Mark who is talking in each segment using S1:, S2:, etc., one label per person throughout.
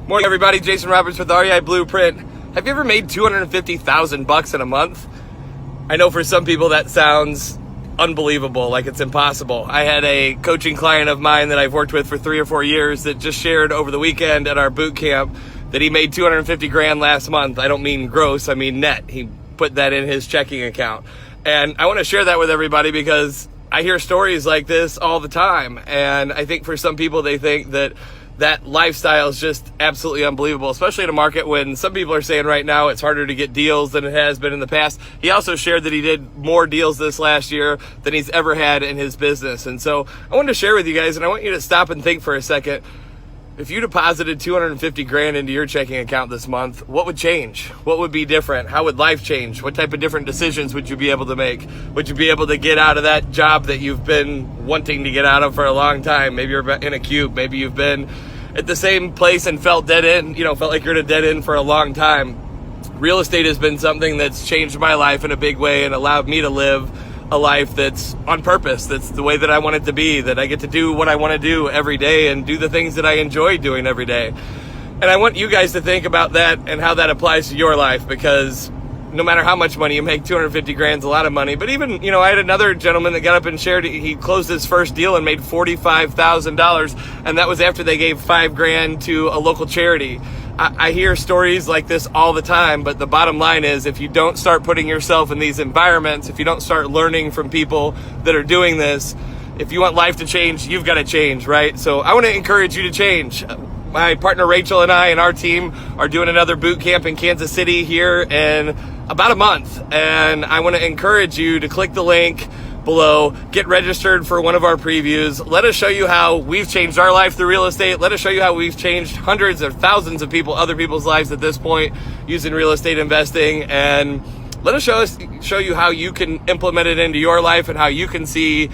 S1: Morning, everybody. Jason Roberts with REI Blueprint. Have you ever made $250,000 in a month? I know for some people that sounds unbelievable, like it's impossible. I had a coaching client of mine that I've worked with for 3 or 4 years that just shared over the weekend at our boot camp that he made 250 grand last month. I don't mean gross, I mean net. He put that in his checking account. And I want to share that with everybody because I hear stories like this all the time. And I think for some people, they think that lifestyle is just absolutely unbelievable, especially in a market when some people are saying right now it's harder to get deals than it has been in the past. He also shared that he did more deals this last year than he's ever had in his business. And so I wanted to share with you guys, and I want you to stop and think for a second. If you deposited 250 grand into your checking account this month, what would change? What would be different? How would life change? What type of different decisions would you be able to make? Would you be able to get out of that job that you've been wanting to get out of for a long time? Maybe you're in a cube. Maybe you've been at the same place and felt dead end, felt like you're in a dead end for a long time. Real estate has been something that's changed my life in a big way and allowed me to live a life that's on purpose, that's the way that I want it to be, that I get to do what I want to do every day and do the things that I enjoy doing every day. And I want you guys to think about that and how that applies to your life, because no matter how much money you make, 250 grand is a lot of money. But even, I had another gentleman that got up and shared, he closed his first deal and made $45,000, and that was after they gave $5 grand to a local charity. I hear stories like this all the time, but the bottom line is if you don't start putting yourself in these environments, if you don't start learning from people that are doing this, if you want life to change, you've got to change, right? So I want to encourage you to change. My partner Rachel and I and our team are doing another boot camp in Kansas City here in about a month, and I want to encourage you to click the link below, get registered for one of our previews. Let us show you how we've changed our life through real estate. Let us show you how we've changed hundreds or thousands of other people's lives at this point using real estate investing, and let us show you how you can implement it into your life and how you can see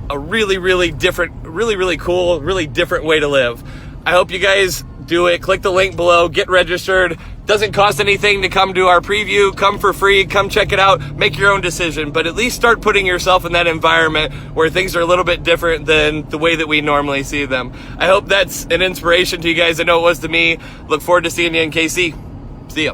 S1: a really different, really cool, really different way to live. I hope you guys do it. Click the link below, get registered. Doesn't cost anything to come to our preview. Come for free, come check it out, make your own decision, but at least start putting yourself in that environment where things are a little bit different than the way that we normally see them. I hope that's an inspiration to you guys. I know it was to me. Look forward to seeing you in KC. See ya.